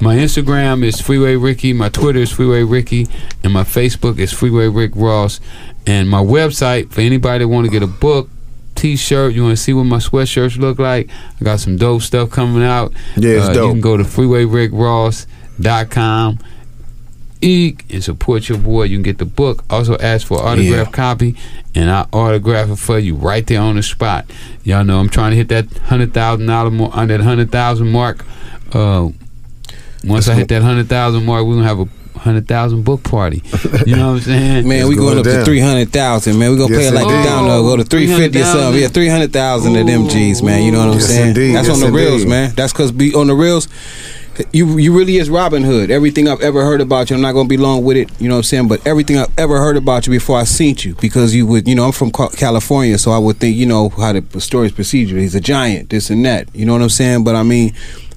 my Instagram is Freeway Ricky. My Twitter is Freeway Ricky, and my Facebook is Freeway Rick Ross. And my website for anybody that want to get a book, T-shirt, you want to see what my sweatshirts look like, I got some dope stuff coming out. Yeah, it's dope. You can go to freewayrickross.com and support your boy. You can get the book. Also ask for an autographed copy, and I autograph it for you right there on the spot. Y'all know I'm trying to hit that $100,000 more on that 100,000 mark. Once I hit that 100,000 mark, we're gonna have a 100,000 book party. You know what I'm saying? Man, we going up to 300,000. Man, we gonna play it like the download. Go to 350 or something. Yeah, 300,000 of them G's, man. You know what I'm saying? Indeed. That's on the reels, man. That's because on the reels, you really is Robin Hood. Everything I've ever heard about you, I'm not gonna be long with it. You know what I'm saying? But everything I've ever heard about you before I seen you, because you would, I'm from California, so I would think how the stories proceed you. He's a giant, this and that. You know what I'm saying? But I mean,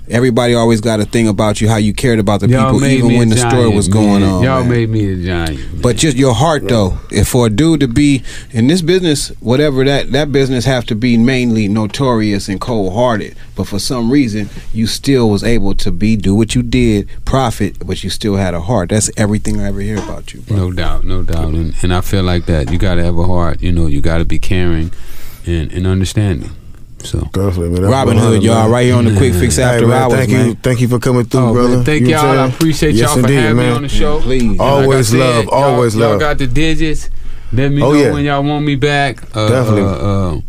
everybody always got a thing about you, how you cared about the people, even when the story was going on. Y'all made me a giant. Man. But just your heart, though. If for a dude to be in this business, whatever that business have to be mainly notorious and cold-hearted. But for some reason, you still was able to do what you did, profit, but you still had a heart. That's everything I ever hear about you, bro. No doubt. And I feel like that. You got to have a heart. You got to be caring and understanding. So Robin Hood, y'all, right here on the Quick Fix After Hours. Thank you for coming through, brother. Man, thank y'all. I appreciate y'all for having me on the show. Please, always love. Y'all got the digits. Let me know when y'all want me back. Definitely.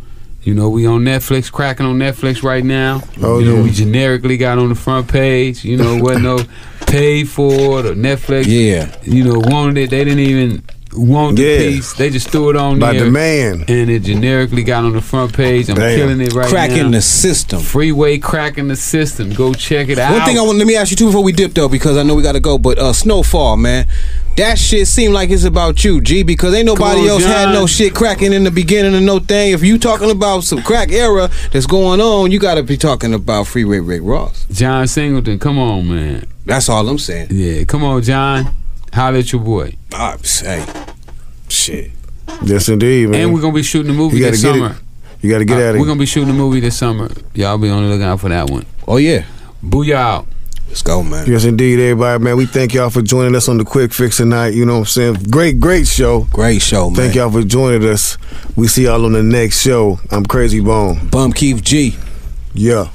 We on Netflix, cracking on Netflix right now. We generically got on the front page. Wasn't no paid for it or Netflix. Yeah. Wanted it. They didn't even want the piece. They just threw it on by there. demand. And it generically got on the front page. I'm killing it right now. Cracking the system. Freeway cracking the system. Go check it out. One thing let me ask you too before we dip though, because I know we gotta go, but Snowfall, man. That shit seemed like it's about you, G, because ain't nobody else had no shit cracking in the beginning of no thing. If you talking about some crack era that's going on, you gotta be talking about Freeway Rick Ross. John Singleton, come on, man. That's all I'm saying. Yeah, come on, John. Holla at your boy. Hey, shit. Yes, indeed, man. And we're gonna be shooting a movie this summer. You gotta get at it. We're gonna be shooting a movie this summer. Y'all be on the lookout for that one. Oh yeah. Booyah out. Let's go, man. Yes, indeed, everybody, man. We thank y'all for joining us on the Quick Fix tonight. You know what I'm saying? Great show. Great show, man. Thank y'all for joining us. We see y'all on the next show. I'm Krayzie Bone. Bum Keith G. Yeah.